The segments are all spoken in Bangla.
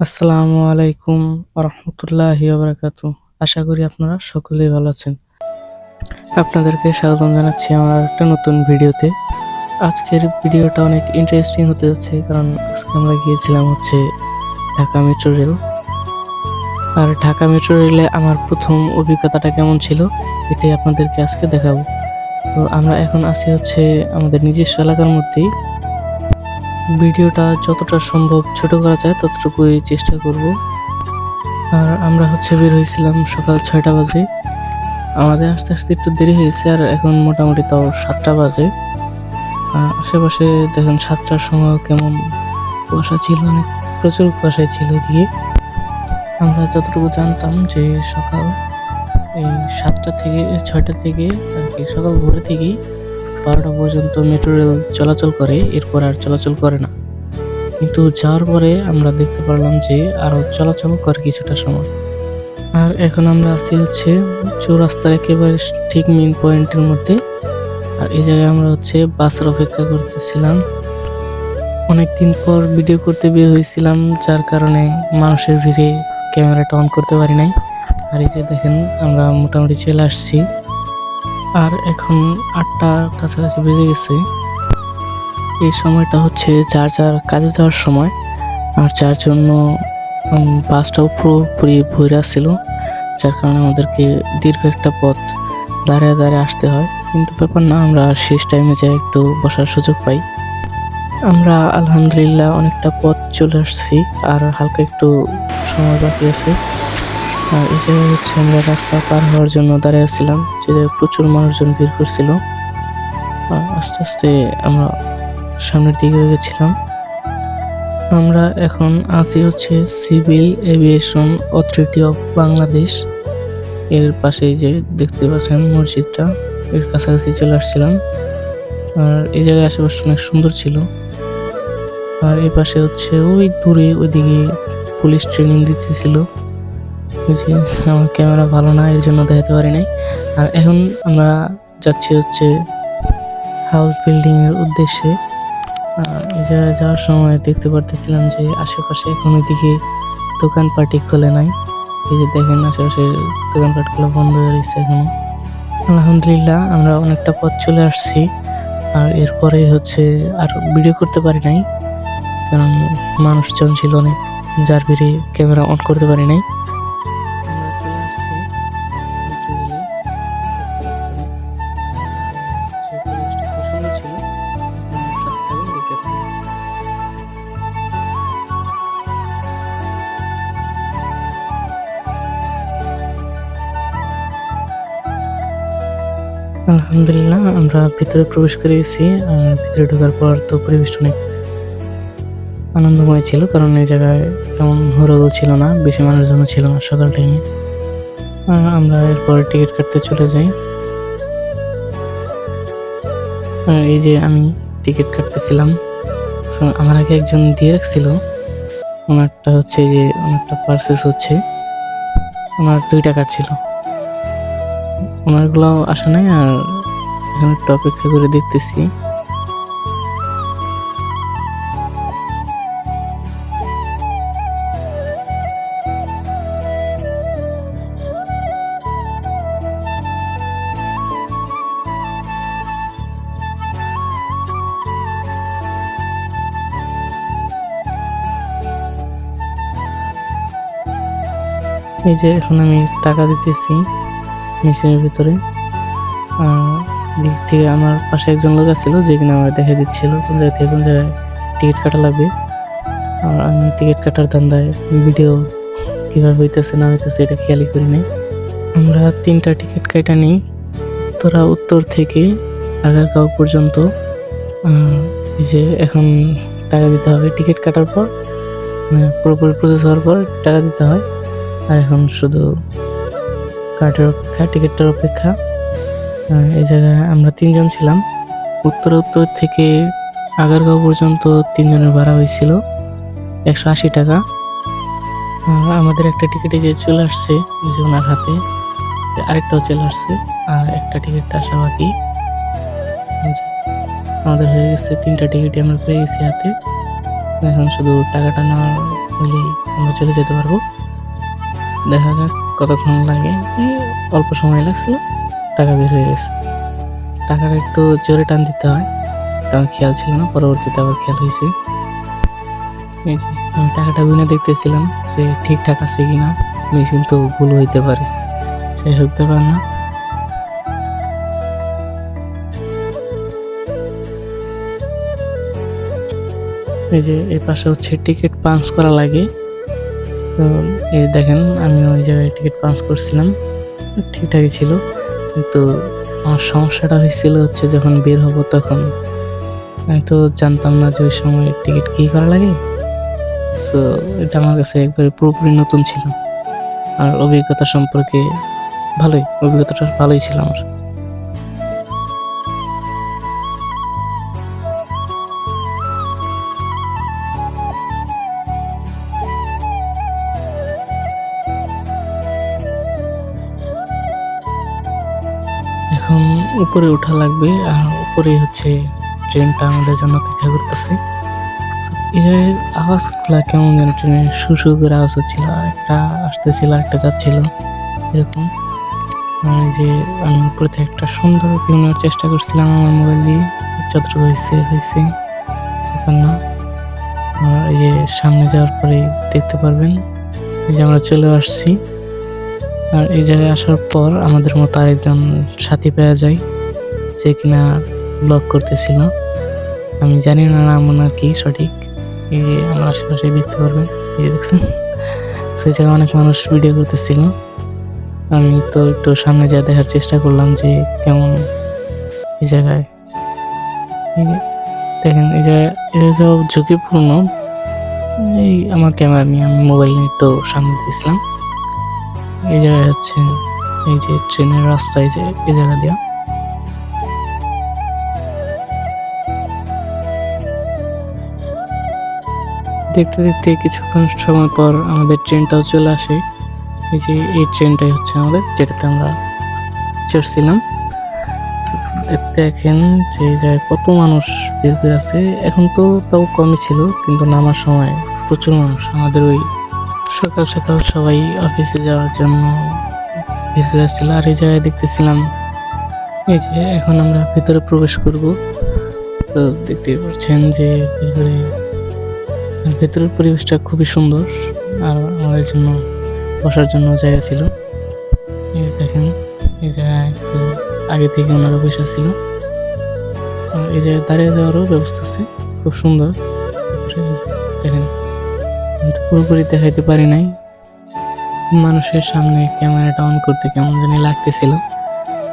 আসসালামু আলাইকুম রহমতুল্লাহি বারাকাতু। আশা করি আপনারা সকলেই ভালো আছেন। আপনাদেরকে স্বাগতম জানাচ্ছি আমার একটা নতুন ভিডিওতে। আজকের ভিডিওটা অনেক ইন্টারেস্টিং হতে যাচ্ছে, কারণ আজকে আমরা গিয়েছিলাম ঢাকা মেট্রো রেল। আর ঢাকা মেট্রো রেলে আমার প্রথম অভিজ্ঞতাটা কেমন ছিল এটাই আপনাদেরকে আজকে দেখাবো। তো আমরা এখন আছি আমাদের নিজস্ব এলাকার মধ্যেই। ভিডিওটা যতটা সম্ভব ছোট করা যায় ততটুকুই চেষ্টা করব। আর আমরা বের হয়েছিলাম সকাল 6টা বাজে। আমাদের আস্তে আস্তে একটু দেরি হয়েছে, আর এখন মোটামুটি তাও 7টা বাজে। আশেপাশে দেখেন 7টার সময় কেমন কুয়াশা ছিল, অনেক প্রচুর কুয়াশায় ছিল এদিকে। আমরা যতটুকু জানতাম যে সকাল এই 7টা থেকে 6টা থেকে আর কি সকাল ভোর থেকেই 12টা পর্যন্ত মেট্রো রেল চলাচল করে, এরপর আর চলাচল করে না। কিন্তু যাওয়ার পরে আমরা দেখতে পারলাম যে আরো চলাচল করে কিছুটা সময়। আর এখন আমরা আছি চৌরাস্তার একেবারে ঠিক মেইন পয়েন্টের মধ্যে। আর এই জায়গায় আমরা বাসের অপেক্ষা করতেছিলাম। অনেকদিন পর ভিডিও করতে বের হয়েছিলাম, যার কারণে মানুষের ভিড়ে ক্যামেরাটা অন করতে পারি নাই। আর এই যে দেখেন আমরা মোটামুটি চলে আসছি। আর এখন 8টার কাছাকাছি বেজে গেছে। এই সময়টা যার যার কাজে যাওয়ার সময়, আর যার জন্য বাসটাও পুরোপুরি ভরে ছিল, যার কারণে আমাদেরকে দীর্ঘ একটা পথ দাঁড়িয়ে দাঁড়িয়ে আসতে হয়। কিন্তু ব্যাপার না, আমরা শেষ টাইমে যাই একটু বসার সুযোগ পাই। আমরা আলহামদুলিল্লাহ অনেকটা পথ চলে আসছি, আর হালকা একটু সময় বাকি আছে। আর এই জায়গায় আমরা রাস্তা পার হওয়ার জন্য দাঁড়িয়ে ছিলাম, যে প্রচুর মানুষজন ভিড় করছিল। আস্তে আস্তে আমরা সামনের দিকে গেছিলাম। আমরা এখন আছি civil aviation authority of Bangladesh এর পাশে, যে দেখতে পাচ্ছেন মসজিদটা, এর কাছাকাছি চলে আসছিলাম। আর এই জায়গায় আশেপাশে অনেক সুন্দর ছিল। আর এই পাশে ওই দূরে ওইদিকে পুলিশ ট্রেনিং দিতেছিল। আমার ক্যামেরা ভালো না, এর জন্য দেখাতে পারি নাই। আর এখন আমরা যাচ্ছি হাউস বিল্ডিং এর উদ্দেশ্যে। এই জায়গায় যাওয়ার সময় দেখতে পারতেছিলাম যে আশেপাশে এখন ওইদিকে দোকানপাটি খোলে নাই। এই যে দেখেন আশেপাশে দোকানপাটগুলো বন্ধ হয়ে রয়েছে এখনো। আলহামদুলিল্লাহ আমরা অনেকটা পথ চলে আসছি। আর এরপরে আর ভিডিও করতে পারি নাই, কারণ মানুষজন ছিল অনেক, যার ভিড়ে ক্যামেরা অন করতে পারি নাই। আমরা চলে আসছি সুন্দর ছিল। দেখতে থাকুন। আলহামদুলিল্লাহ আমরা ভিতরে প্রবেশ করে গেছি। আর ভিতরে ঢোকার পর তো পরিবেশটা অনেক আনন্দময় ছিল, কারণ এই জায়গায় তেমন হরগোল ছিল না, বেশি মানুষজন ছিল না সকাল টাইমে। আমরা এরপর টিকিট কাটতে চলে যাই। আর এই যে আমি টিকিট কাটতেছিলাম, আমার আগে একজন দিয়ে রাখছিল। ওনারটা যে ওনারটা পার্সেস ওনার 2টা কার্ড ছিল, ওনারগুলো আসা নাই। আর এখানে একটু অপেক্ষা করে দেখতেছি। এই যে এখন আমি টাকা দিতেছি মেশিনের ভিতরে। দিক থেকে আমার পাশে একজন লোক ছিল, যে কিনা আমার দেখে দিচ্ছিল কোন জায়গা থেকে কোন জায়গায় টিকিট কাটা লাগবে। আর আমি টিকিট কাটার ধান্দায় ভিডিও কিভাবে হইতেছে না হইতেছে এটা খেয়ালই করি নাই। আমরা 3টা টিকিট কাটা নিই, উত্তর থেকে আগারগাঁও পর্যন্ত। এই যে এখন টাকা দিতে হবে টিকিট কাটার পর, পুরোপুরি প্রসেস হওয়ার পর টাকা দিতে হয়। আর এখন শুধু কার্ডের অপেক্ষা, টিকিটটার অপেক্ষা। এই জায়গায় আমরা 3জন ছিলাম। উত্তর থেকে আগারগাঁও পর্যন্ত 3জনের ভাড়া হয়েছিল 180 টাকা। আমাদের একটা টিকিটে যে চলে আসছে ওনার হাতে, আরেকটাও চলে আসছে, আর একটা টিকিটটা আসা বাকি। আমাদের হয়ে গেছে 3টা টিকিটই আমরা পেয়ে গেছি হাতে। এখন শুধু টাকাটা নেওয়া হলেই আমরা আমরা চলে যেতে পারবো। দেখা যাক কতক্ষণ লাগে। অল্প সময় লাগছিল, টাকা বের হয়ে গেছে। টাকাটা একটু জোরে টান দিতে হয়, কারণ খেয়াল ছিল না, পরবর্তীতে আবার খেয়াল হয়েছে। এই যে আমি টাকাটা গুনে দেখতেছিলাম যে ঠিকঠাক আছে কিনা, মেশিন তো ভুল হইতে পারে, যাই হোক ব্যাপার না। এই যে এই পাশে হচ্ছে টিকিট পাঞ্চ করা লাগে। তো এই দেখেন আমি ওই জায়গায় টিকিট পাঞ্চ করছিলাম, ঠিকঠাকই ছিল। কিন্তু আমার সমস্যাটা হয়েছিল হচ্ছে যখন বের হব তখন আমি তো জানতাম না যে ওই সময় টিকিট কী করা লাগে। সো এটা আমার কাছে একবারে পুরোপুরি নতুন ছিল। আর অভিজ্ঞতা সম্পর্কে অভিজ্ঞতাটা ভালোই ছিল আমার। এখন উপরে ওঠা লাগবে, আর উপরে হচ্ছে ট্রেনটা আমাদের জন্য অপেক্ষা করতেছে। এর আওয়াজগুলা কেমন যেন ট্রেনের শু করে আওয়াজ হচ্ছিল, একটা আসতেছিল একটা যাচ্ছিল এরকম। এই যে আমি উপরে থেকে একটা সুন্দর ভিউ নেওয়ার চেষ্টা করছিলাম আমার মোবাইল দিয়ে, যতটুকু হয়েছে ব্যাপার না। আর এই যে সামনে যাওয়ার পরে দেখতে পারবেন এই যে আমরা চলে আসছি। আর এই জায়গায় আসার পর আমাদের মতো আরেকজন সাথী পেয়ে যায়, যে কিনা ব্লগ করতেছিল। আমি জানি না নাম ওনার কি সঠিক। এই যে আমার আশেপাশে দেখতে পারবেন, এই যে দেখছেন সেই জায়গায় অনেক মানুষ ভিডিও করতেছিল। আমি তো একটু সামনে যা দেখার চেষ্টা করলাম যে কেমন এই জায়গায়। দেখেন এই জায়গায় সব ঝুঁকিপূর্ণ। এই আমার ক্যামেরা নিয়ে আমি মোবাইল নিয়ে একটু সামনে দিয়েছিলাম। এই জায়গায় হচ্ছে এই যে ট্রেনের রাস্তায় যে এই জায়গা দেওয়া। দেখতে দেখতে কিছুক্ষণ সময় পর আমাদের ট্রেনটাও চলে আসে। এই যে এই ট্রেনটাই হচ্ছে আমাদের, যেটাতে আমরা চড়ছিলাম। দেখেন যে এই জায়গায় কত মানুষ বের করে আছে। এখন তো তাও কমই ছিল, কিন্তু নামার সময় প্রচুর মানুষ। আমাদের ওই সকাল সকাল সবাই অফিসে যাওয়ার জন্য বের করে আসছিল। আর এই জায়গায় দেখতেছিলাম এই যে এখন আমরা ভিতরে প্রবেশ করব। তো দেখতে পাচ্ছেন যে ভেতরের পরিবেশটা খুবই সুন্দর, আর আমাদের জন্য বসার জন্য জায়গা ছিল। এই দেখেন এই জায়গায় একটু আগে থেকে ওনারা বসে ছিল। এই জায়গায় দাঁড়িয়ে যাওয়ারও ব্যবস্থা আছে, খুব সুন্দর। দেখেন পুরোপুরি দেখাইতে পারি নাই, মানুষের সামনে ক্যামেরাটা অন করতে কেমন জানি লাগতেছিল।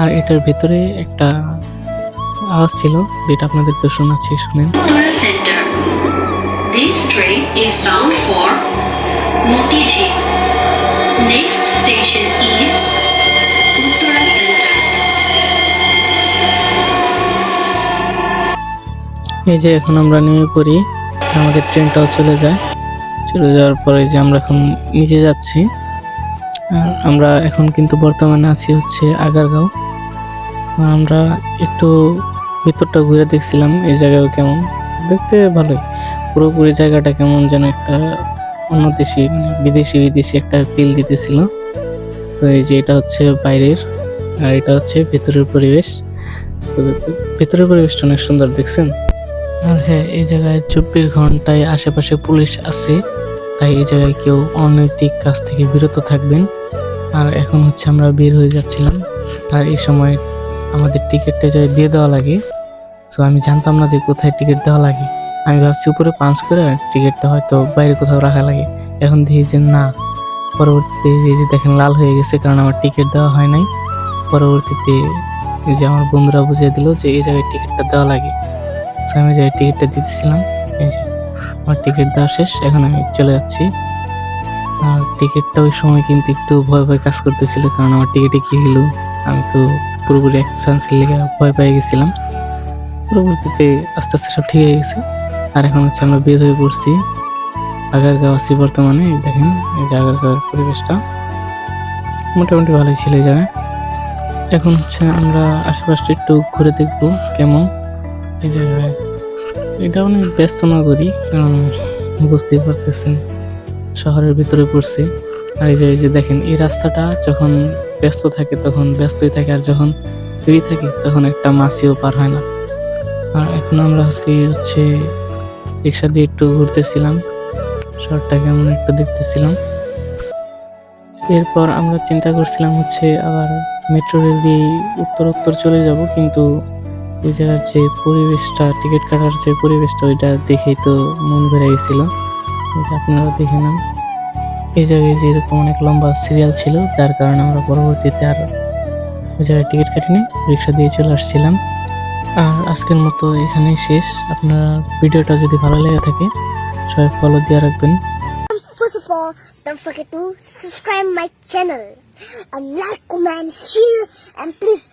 আর এটার ভেতরে একটা আওয়াজ ছিল, যেটা আপনাদেরকে শোনাচ্ছি, শুনেন। This train is bound for Motiji. Next station is Uttara Center. এই যে এখন আমরা নেমে পড়ি, আমাদের ট্রেনটাও চলে যাওয়ার পরে যে আমরা এখন নিচে যাচ্ছি। আর আমরা এখন কিন্তু বর্তমানে আছি হচ্ছে আগারগাঁও। আমরা একটু ভিতরটা ঘুরে দেখছিলাম এই জায়গাও কেমন, দেখতে ভালোই। পুরোপুরি জায়গাটা কেমন যেন একটা অন্য দেশি, মানে বিদেশি একটা ফিল দিতেছিল। তো এই যে এটা হচ্ছে বাইরের, আর এটা হচ্ছে ভেতরের পরিবেশ। ভেতরের পরিবেশটা অনেক সুন্দর, দেখছেন। আর হ্যাঁ, এই জায়গায় 24 ঘন্টায় আশেপাশে পুলিশ আছে, তাই এই জায়গায় কেউ অনৈতিক কাজ থেকে বিরত থাকবেন। আর এখন হচ্ছে আমরা বের হয়ে যাচ্ছিলাম, আর এই সময় আমাদের টিকিটটা যায় দিয়ে দেওয়া লাগে। তো আমি জানতাম না যে কোথায় টিকিট দেওয়া লাগে, আমি ভাবছি উপরে পাঞ্চ করে টিকিটটা হয়তো বাইরে কোথাও রাখা লাগে। এখন দেখি যে না, পরবর্তীতে এই যে দেখেন লাল হয়ে গেছে, কারণ আমার টিকিট দেওয়া হয় নাই। পরবর্তীতে এই যে আমার বন্ধুরা বুঝিয়ে দিল যে এই জায়গায় টিকিটটা দেওয়া লাগে। আমি যাই টিকিটটা দিতেছিলাম, এই যে আমার টিকিট দেওয়া শেষ, এখন আমি চলে যাচ্ছি। আর টিকিটটা ওই সময় কিন্তু একটু ভয় কাজ করতেছিল, কারণ আমার টিকিটে কি হলো, আমি তো পুরোপুরি এক চান্সের লেগে ভয় পেয়ে গেছিলাম। পরবর্তীতে আস্তে আস্তে সব ঠিক হয়ে গেছে। আর এখন হচ্ছে আমরা বের হয়ে পড়ছি, আগারগাঁও আছি বর্তমানে। দেখেন এই যে আগারগাঁওয়ের পরিবেশটা মোটামুটি ভালোই ছিল এই জায়গায়। এখন হচ্ছে আমরা আশেপাশটা একটু ঘুরে দেখবো কেমন এই জায়গায়। এটা অনেক ব্যস্ত নগরী, কারণ বুঝতেই পারতেছেন শহরের ভিতরে পড়ছি। আর এই যে দেখেন, এই রাস্তাটা যখন ব্যস্ত থাকে তখন ব্যস্তই থাকে, আর যখন ফ্রি থাকে তখন একটা মাছিও পার হয় না। আর এখন আমরা হচ্ছে রিক্সা দিয়ে একটু ঘুরতেছিলাম, শহরটা কেমন একটু দেখতেছিলাম। এরপর আমরা চিন্তা করছিলাম হচ্ছে আবার মেট্রো রেল দিয়ে উত্তর চলে যাব, কিন্তু ওই জায়গার যে পরিবেশটা, টিকিট কাটার যে পরিবেশটা, ওইটা দেখেই তো মন ভরে গেছিল। এই যে আপনারা দেখে নেন, এই জায়গায় যে এরকম অনেক লম্বা সিরিয়াল ছিল, যার কারণে আমরা পরবর্তীতে আর ওই জায়গায় টিকিট কাটিনি, রিক্সা দিয়ে চলে আসছিলাম। আর আজকের মতো এখানেই শেষ। আপনার ভিডিওটা যদি ভালো লেগে থাকে সবাই ফলো দিয়ে রাখবেন। First of all, don't forget to subscribe my channel and like, comment, share, and please